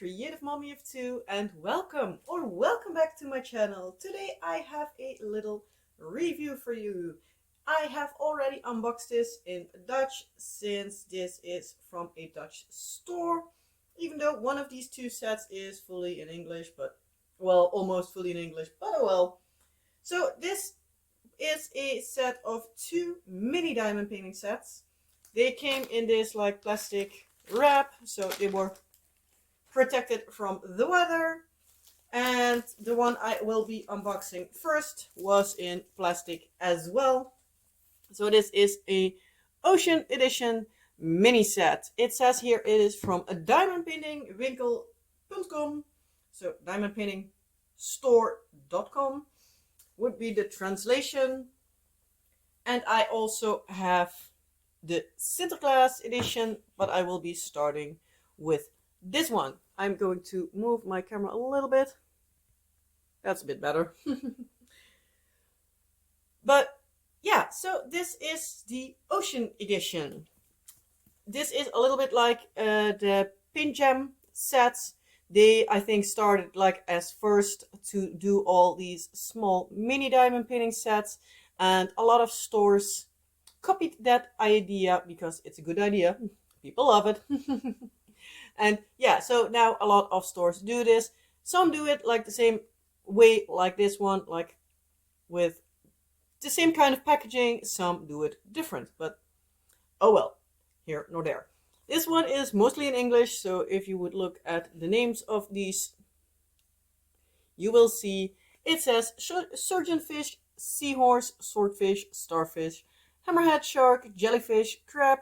creative mommy of two, and welcome back to my channel. Today I have a little review for you. I have already unboxed this in Dutch since this is from a Dutch store, even though one of these two sets is fully in English, but well, almost fully in English, but oh well. So this is a set of two mini diamond painting sets. They came in this like plastic wrap, so they were protected from the weather. And the one I will be unboxing first was in plastic as well. So this is a Ocean Edition mini set. It says here it is from a diamondpaintingwinkel.com. So diamondpaintingstore.com would be the translation. And I also have the Sinterklaas edition, but I will be starting with this one. I'm going to move my camera a little bit. That's a bit better. But yeah, so this is the Ocean edition. This is a little bit like the Pin Jam sets. They, I think, started like as first to do all these small mini diamond painting sets, and a lot of stores copied that idea because it's a good idea. People love it. And yeah, so now a lot of stores do this. Some do it like the same way, like this one, like with the same kind of packaging. Some do it different, but oh well, here nor there. This one is mostly in English, so if you would look at the names of these, you will see it says surgeonfish, seahorse, swordfish, starfish, hammerhead shark, jellyfish, crab,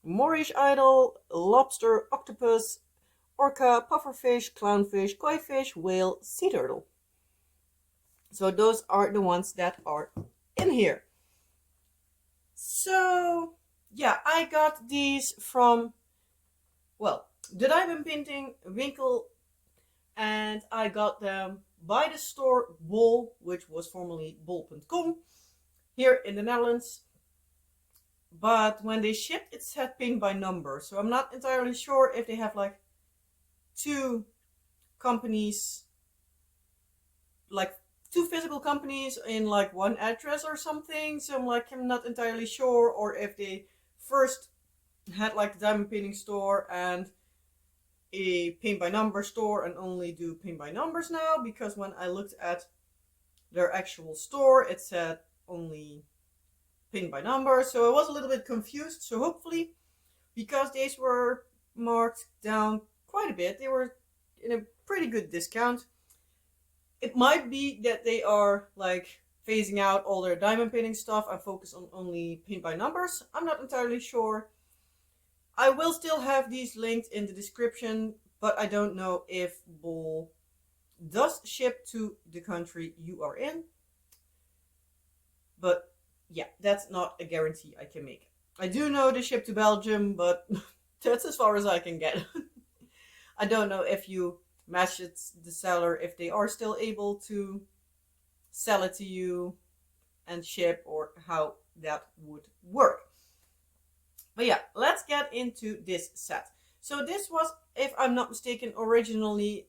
Moorish idol, lobster, octopus, orca, pufferfish, clownfish, koi-fish, whale, sea turtle. So those are the ones that are in here. So yeah, I got these from, well, the Diamond Painting Winkel, and I got them by the store Bol, which was formerly bol.com, here in the Netherlands. But when they shipped, it said paint by number. So I'm not entirely sure if they have like two companies, like two physical companies in like one address or something. So I'm not entirely sure, or if they first had like the diamond painting store and a paint by number store and only do paint by numbers now, because when I looked at their actual store, it said only paint by number. So I was a little bit confused. So hopefully, because these were marked down quite a bit, they were in a pretty good discount. It might be that they are like phasing out all their diamond painting stuff and focus on only paint by numbers. I'm not entirely sure. I will still have these linked in the description, but I don't know if Bol does ship to the country you are in. But yeah, that's not a guarantee I can make. I do know they ship to Belgium, but that's as far as I can get. I don't know if you message the seller if they are still able to sell it to you and ship, or how that would work. But yeah, let's get into this set. So this was, if I'm not mistaken, originally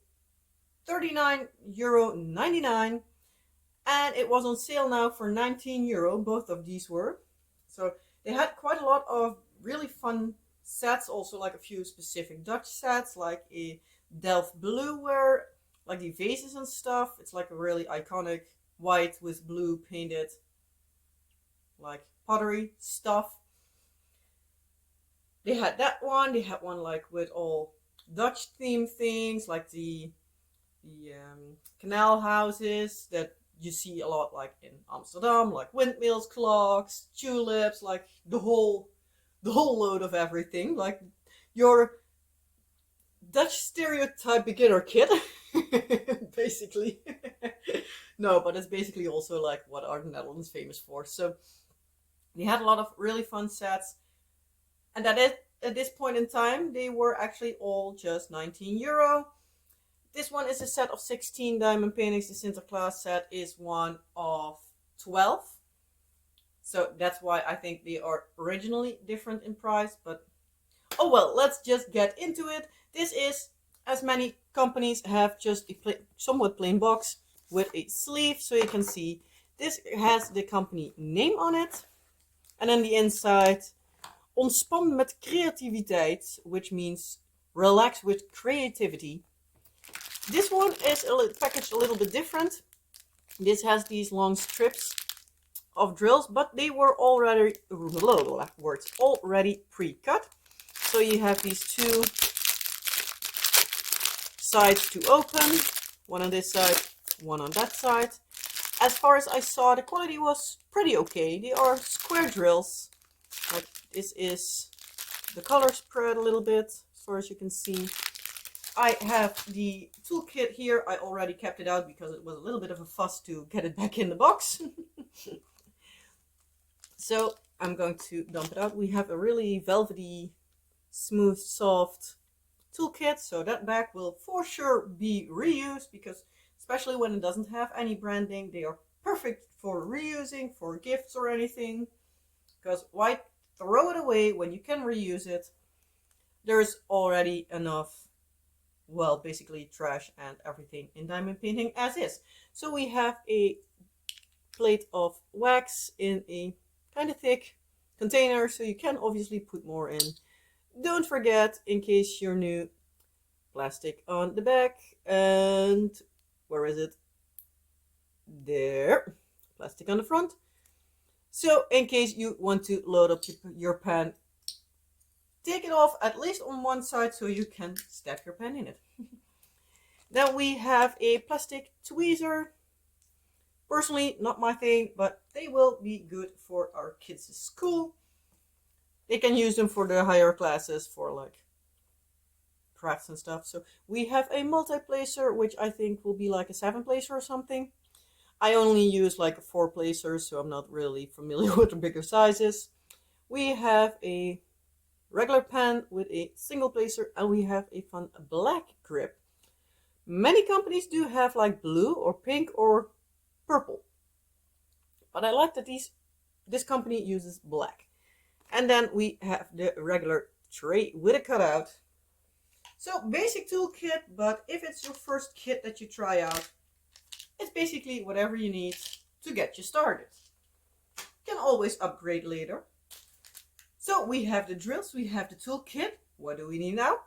€39.99. And it was on sale now for €19. Both of these were. So they had quite a lot of really fun sets. Also like a few specific Dutch sets, like a Delft blue, where like the vases and stuff. It's like a really iconic white with blue painted like pottery stuff. They had that one. They had one like with all Dutch themed things, like the canal houses that you see a lot like in Amsterdam, like windmills, clocks, tulips, like the whole load of everything, like your Dutch stereotype beginner kit, basically. No, but it's basically also like what are the Netherlands famous for. So they had a lot of really fun sets, and that is, at this point in time, they were actually all just €19. This one is a set of 16 diamond paintings. The Sinterklaas set is one of 12. So that's why I think they are originally different in price. But oh well, let's just get into it. This is, as many companies have just a somewhat plain box with a sleeve, so you can see this has the company name on it. And then the inside, ontspan met creativiteit, which means relax with creativity. This one is packaged a little bit different. This has these long strips of drills, but they were already pre-cut. So you have these two sides to open, one on this side, one on that side. As far as I saw, the quality was pretty okay. They are square drills. Like, this is the color spread a little bit, as far as you can see. I have the toolkit here. I already kept it out because it was a little bit of a fuss to get it back in the box. So I'm going to dump it out. We have a really velvety, smooth, soft toolkit. So that bag will for sure be reused, because especially when it doesn't have any branding, they are perfect for reusing, for gifts or anything. Because why throw it away when you can reuse it? There's already enough, well, basically trash and everything in diamond painting as is. So we have a plate of wax in a kind of thick container, so you can obviously put more in. Don't forget, in case you're new, plastic on the back, and where is it? There. Plastic on the front. So in case you want to load up your pan, take it off at least on one side so you can stack your pen in it. Then we have a plastic tweezer. Personally, not my thing, but they will be good for our kids' school. They can use them for the higher classes for like crafts and stuff. So we have a multi-placer, which I think will be like a 7-placer or something. I only use like a 4-placer, so I'm not really familiar with the bigger sizes. We have a regular pen with a single placer, and we have a fun black grip. Many companies do have like blue or pink or purple, but I like that this company uses black. And then we have the regular tray with a cutout. So basic toolkit, but if it's your first kit that you try out, it's basically whatever you need to get you started. You can always upgrade later. So we have the drills, we have the toolkit. What do we need now?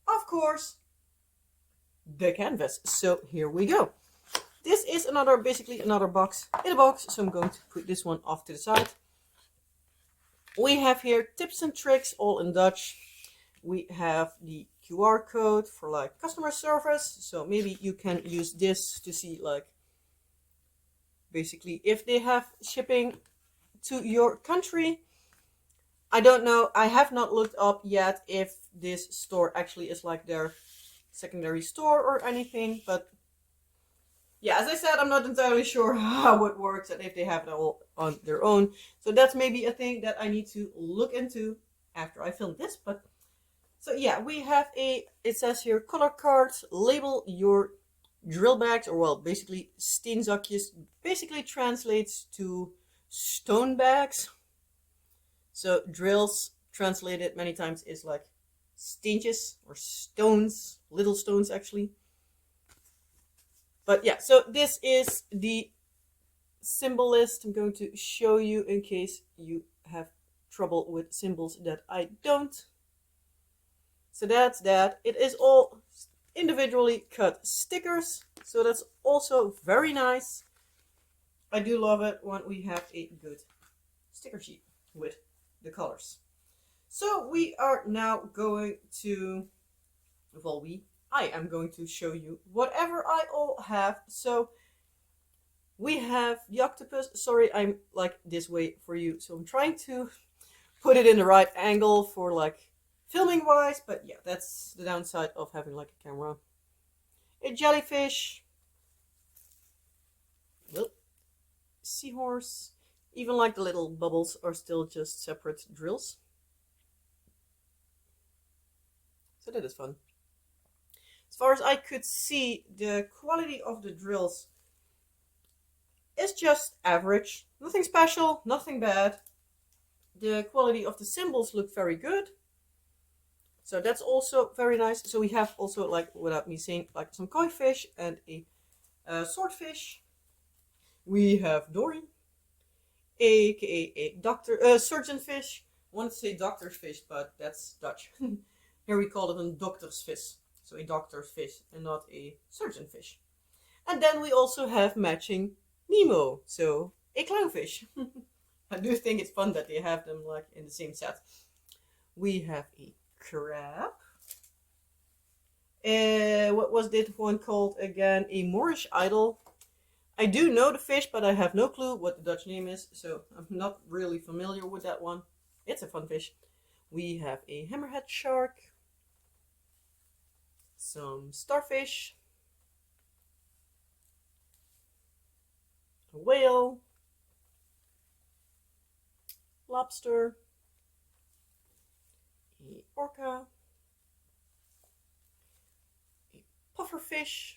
Of course, the canvas. So here we go. This is basically another box in a box. So I'm going to put this one off to the side. We have here tips and tricks, all in Dutch. We have the QR code for like customer service. So maybe you can use this to see like basically if they have shipping to your country. I don't know. I have not looked up yet if this store actually is like their secondary store or anything. But yeah, as I said, I'm not entirely sure how it works and if they have it all on their own. So that's maybe a thing that I need to look into after I film this. But so yeah, we have it says here, color cards, label your drill bags, or well, basically steenzakjes, basically translates to stone bags. So drills translated many times is like steentjes or stones, little stones actually. But yeah, so this is the symbol list. I'm going to show you in case you have trouble with symbols that I don't. So that's that. It is all individually cut stickers. So that's also very nice. I do love it when we have a good sticker sheet with the colors. So we are now going to, well, I am going to show you whatever I all have. So we have the octopus. Sorry, I'm like this way for you. So I'm trying to put it in the right angle for like filming wise. But yeah, that's the downside of having like a camera. A jellyfish. Seahorse. Even like the little bubbles are still just separate drills. So that is fun. As far as I could see, the quality of the drills is just average. Nothing special, nothing bad. The quality of the symbols look very good. So that's also very nice. So we have also, like, without me saying, like some koi fish and a swordfish. We have Dory, aka a surgeon fish. I wanted to say doctor's fish, but that's Dutch. Here we call it a doctor's fish. So a doctor's fish and not a surgeon fish. And then we also have matching Nemo, so a clownfish. I do think it's fun that they have them like in the same set. We have a crab. What was this one called again? A Moorish idol. I do know the fish, but I have no clue what the Dutch name is, so I'm not really familiar with that one. It's a fun fish. We have a hammerhead shark, some starfish, a whale, lobster, a orca, a pufferfish,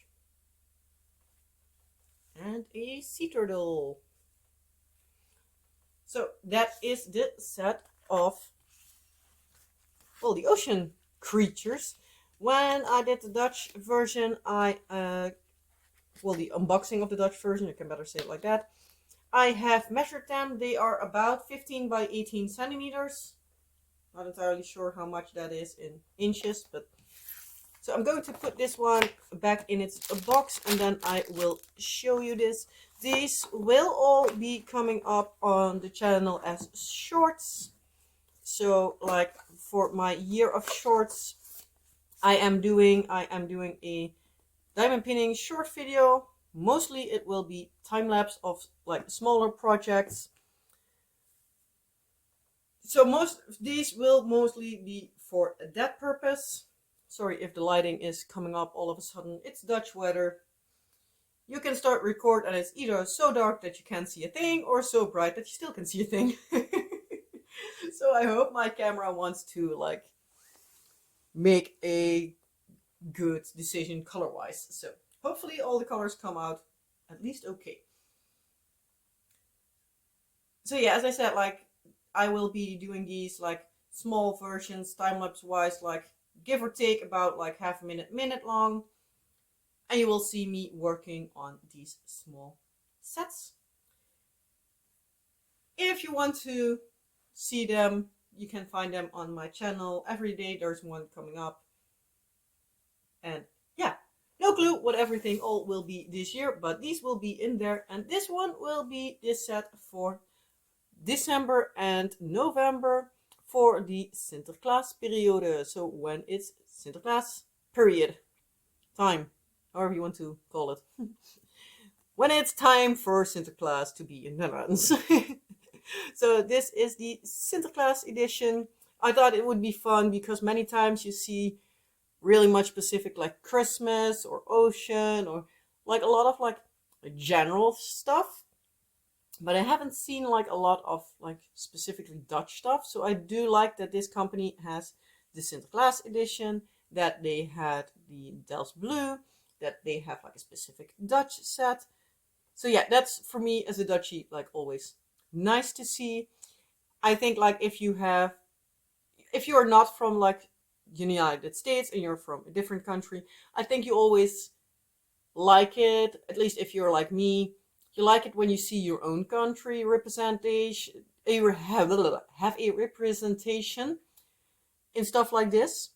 and a sea turtle. So that is the set of, well, the ocean creatures. When I did the Dutch version, the unboxing of the Dutch version, I can better say it like that, I have measured them. They are about 15 by 18 centimeters. Not entirely sure how much that is in inches, but so I'm going to put this one back in its box and then I will show you this. These will all be coming up on the channel as shorts. So like for my year of shorts, I am doing a diamond pinning short video. Mostly it will be time lapse of like smaller projects. So most of these will mostly be for that purpose. Sorry if the lighting is coming up all of a sudden. It's Dutch weather. You can start record and it's either so dark that you can't see a thing or so bright that you still can see a thing. So I hope my camera wants to like make a good decision color wise. So hopefully all the colors come out at least okay. So yeah, as I said, like I will be doing these like small versions, time lapse wise, like give or take about like half a minute long. And you will see me working on these small sets. If you want to see them, you can find them on my channel. Every day there's one coming up. And yeah, no clue what everything all will be this year, but these will be in there. And this one will be this set for December and November for the Sinterklaas period. So when it's Sinterklaas period time, however you want to call it. When it's time for Sinterklaas to be in the Netherlands. So this is the Sinterklaas edition. I thought it would be fun because many times you see really much specific like Christmas or ocean or like a lot of like general stuff. But I haven't seen like a lot of like specifically Dutch stuff. So I do like that this company has the Sinterklaas edition, that they had the Delft Blue, that they have like a specific Dutch set. So yeah, that's for me as a Dutchie like always nice to see. I think like if you are not from like the United States and you're from a different country, I think you always like it, at least if you're like me, you like it when you see your own country representation, have a representation in stuff like this.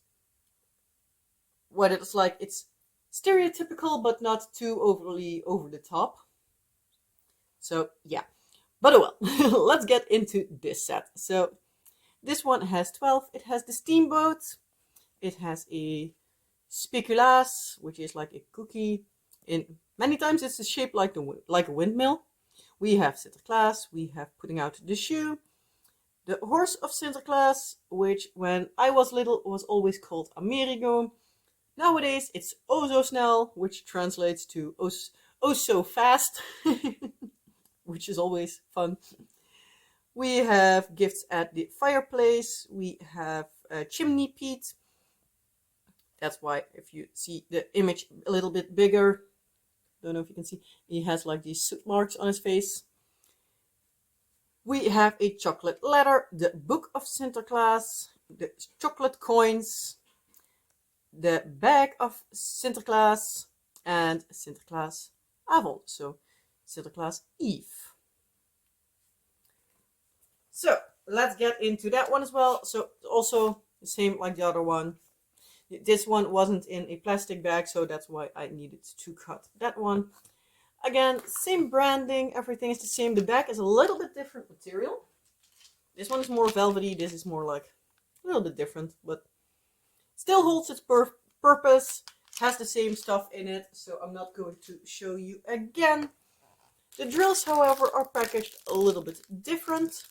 What it's like, it's stereotypical but not too overly over the top. So yeah, but oh well. Let's get into this set. So this one has 12. It has the steamboat. It has a speculaas, which is like a cookie. In many times it's shaped like a windmill. We have Sinterklaas. We have putting out the shoe. The horse of Sinterklaas, which when I was little was always called Amerigo. Nowadays it's oh so snel, which translates to oh so fast, which is always fun. We have gifts at the fireplace. We have chimney Pete. That's why if you see the image a little bit bigger, don't know if you can see, he has like these soot marks on his face. We have a chocolate ladder, the book of Sinterklaas, the chocolate coins, the bag of Sinterklaas and Sinterklaas avond, so Sinterklaas Eve. So let's get into that one as well. So also the same like the other one. This one wasn't in a plastic bag, so that's why I needed to cut that one. Again, same branding, everything is the same. The bag is a little bit different material. This one is more velvety, this is more like a little bit different, but still holds its purpose, has the same stuff in it, so I'm not going to show you again. The drills, however, are packaged a little bit different.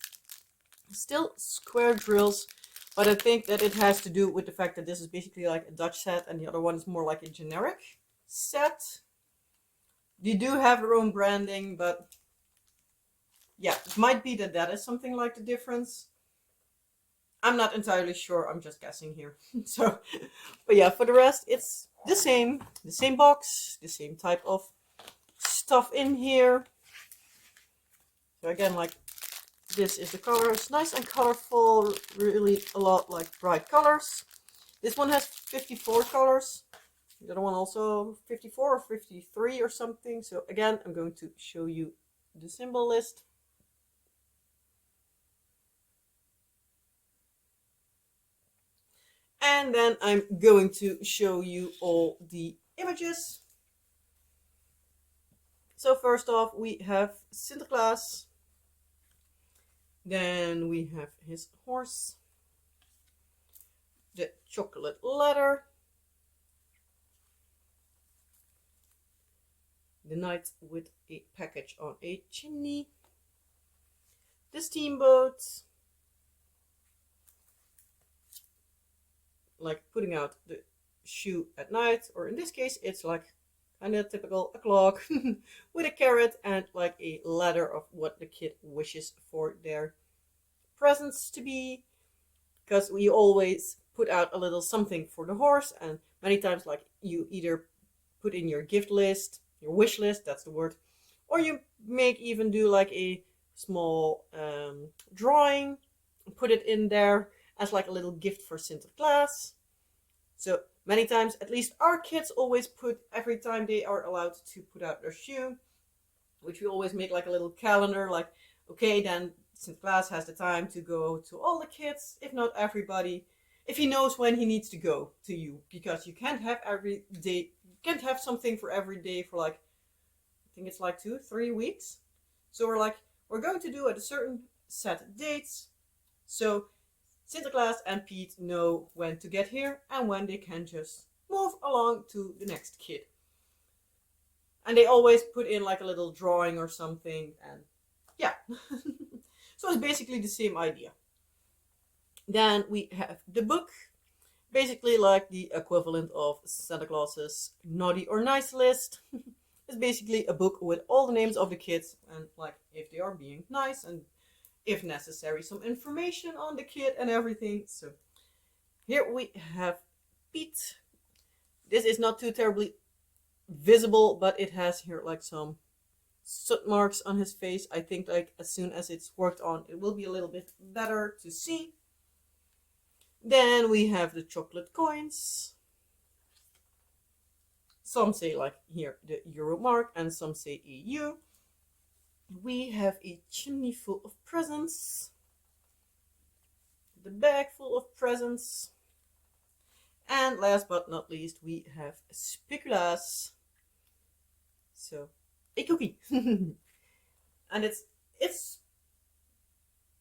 Still square drills, but I think that it has to do with the fact that this is basically like a Dutch set and the other one is more like a generic set. You do have your own branding, but yeah, it might be that that is something like the difference. I'm not entirely sure, I'm just guessing here. So, but yeah, for the rest, it's the same box, the same type of stuff in here. So again, like, this is the colors, nice and colorful, really a lot like bright colors. This one has 54 colors. The other one also 54 or 53 or something. So again, I'm going to show you the symbol list. And then I'm going to show you all the images. So first off, we have Sinterklaas. Then we have his horse. The chocolate ladder. The knight with a package on a chimney. The steamboat. Like putting out the shoe at night, or in this case it's like kind of typical, a clock with a carrot and like a ladder of what the kid wishes for their presents to be, because we always put out a little something for the horse, and many times like you either put in your gift list, your wish list, that's the word, or you make even do like a small drawing, put it in there as like a little gift for Sinterklaas. So many times, at least our kids always put, every time they are allowed to put out their shoe, which we always make like a little calendar, like, okay, then Sinterklaas has the time to go to all the kids, if not everybody, if he knows when he needs to go to you, because you can't have every day, you can't have something for every day for like, I think it's like 2-3 weeks. So we're going to do at a certain set dates. So Sinterklaas and Pete know when to get here and when they can just move along to the next kid. And they always put in like a little drawing or something, and yeah. So it's basically the same idea. Then we have the book, basically like the equivalent of Santa Claus's naughty or nice list. It's basically a book with all the names of the kids and like if they are being nice, and if necessary some information on the kid and everything. So here we have Pete. This is not too terribly visible, but it has here like some soot marks on his face. I think like as soon as it's worked on, it will be a little bit better to see. Then we have the chocolate coins. Some say like here the euro mark and some say EU. We have a chimney full of presents. The bag full of presents. And last but not least, we have speculaas. So, a cookie. And it's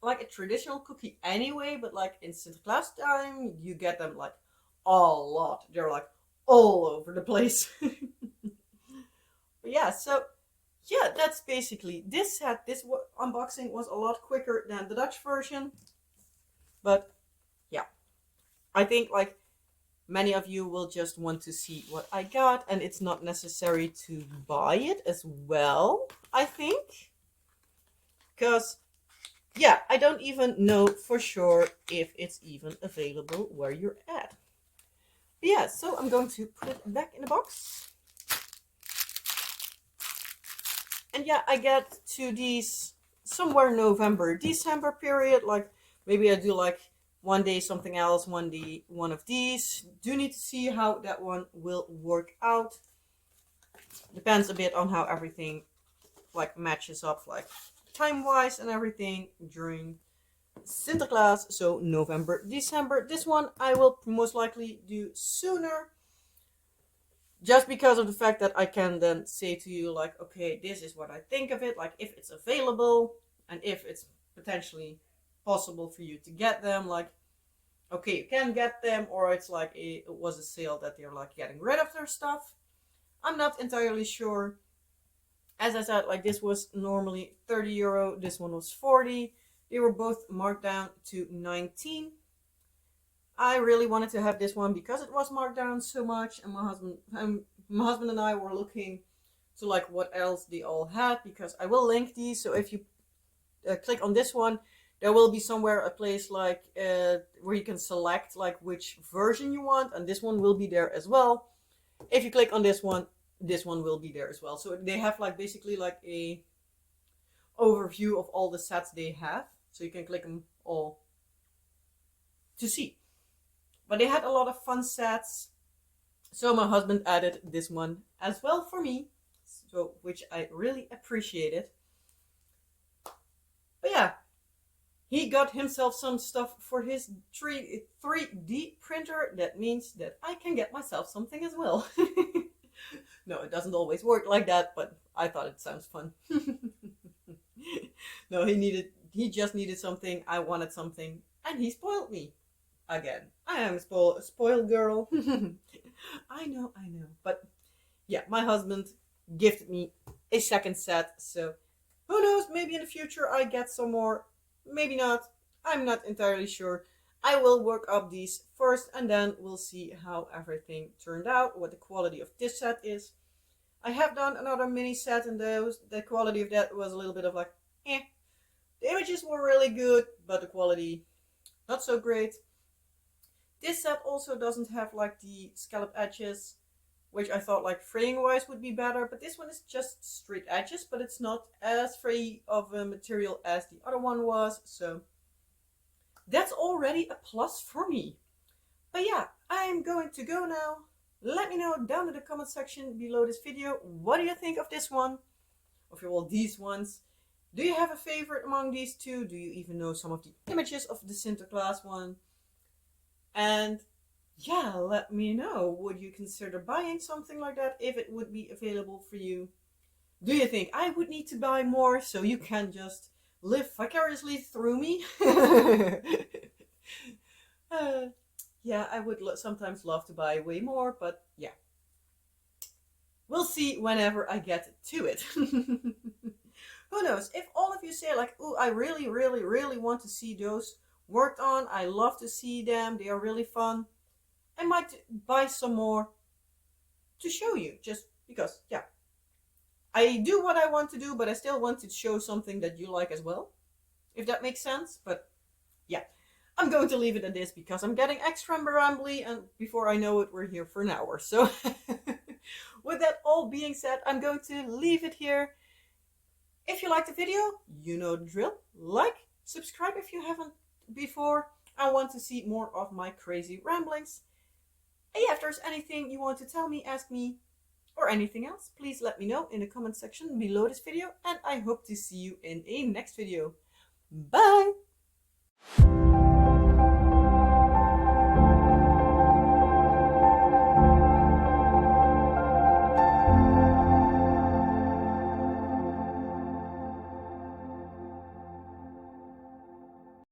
like a traditional cookie anyway, but like in Sinterklaas time, you get them like a lot. They're like all over the place. But yeah, so yeah, that's basically this set. This unboxing was a lot quicker than the Dutch version. But yeah, I think like many of you will just want to see what I got, and it's not necessary to buy it as well, I think. Because yeah, I don't even know for sure if it's even available where you're at. But yeah, so I'm going to put it back in the box. And yeah, I get to these somewhere November, December period. Like maybe I do like one day something else, one day one of these. Do need to see how that one will work out. Depends a bit on how everything like matches up, like time wise and everything during Sinterklaas. So November, December. This one I will most likely do sooner, just because of the fact that I can then say to you like, okay, this is what I think of it, like if it's available and if it's potentially possible for you to get them, like okay, you can get them, or it's like it was a sale that they're like getting rid of their stuff. I'm not entirely sure. As I said, like this was normally €30, this one was 40. They were both marked down to 19. I really wanted to have this one because it was marked down so much, and my husband and I were looking to like what else they all had, because I will link these. So if you click on this one, there will be somewhere a place like where you can select like which version you want, and this one will be there as well. If you click on this one will be there as well. So they have like basically like a overview of all the sets they have, so you can click them all to see. But they had a lot of fun sets, so my husband added this one as well for me, so which I really appreciated. But yeah, he got himself some stuff for his 3D printer. That means that I can get myself something as well. No, it doesn't always work like that, but I thought it sounds fun. No, he just needed something, I wanted something, and he spoiled me. Again, I am a spoiled girl. I know. But yeah, my husband gifted me a second set, so who knows, maybe in the future I get some more, maybe not. I'm not entirely sure. I will work up these first, and then we'll see how everything turned out, what the quality of this set is. I have done another mini set, and the quality of that was a little bit of like, eh. The images were really good, but the quality not so great. This set also doesn't have like the scallop edges, which I thought like fraying wise would be better, but this one is just straight edges, but it's not as free of a material as the other one was, so that's already a plus for me. But yeah, I'm going to go now. Let me know down in the comment section below this video, what do you think of this one? Of all these ones. Do you have a favorite among these two? Do you even know some of the images of the Sinterklaas one? And yeah, let me know, would you consider buying something like that if it would be available for you? Do you think I would need to buy more so you can just live vicariously through me? Yeah, I would sometimes love to buy way more, but yeah. We'll see whenever I get to it. Who knows, if all of you say like, oh, I really, really, really want to see those worked on, I love to see them, they are really fun, I might buy some more to show you, just because, yeah. I do what I want to do, but I still want to show something that you like as well, if that makes sense. But yeah, I'm going to leave it at this because I'm getting extra rambly, and before I know it, we're here for an hour. So with that all being said, I'm going to leave it here. If you liked the video, you know the drill. Like, subscribe if you haven't before. I want to see more of my crazy ramblings. And yeah, if there's anything you want to tell me, ask me, or anything else, please let me know in the comment section below this video, and I hope to see you in a next video. Bye!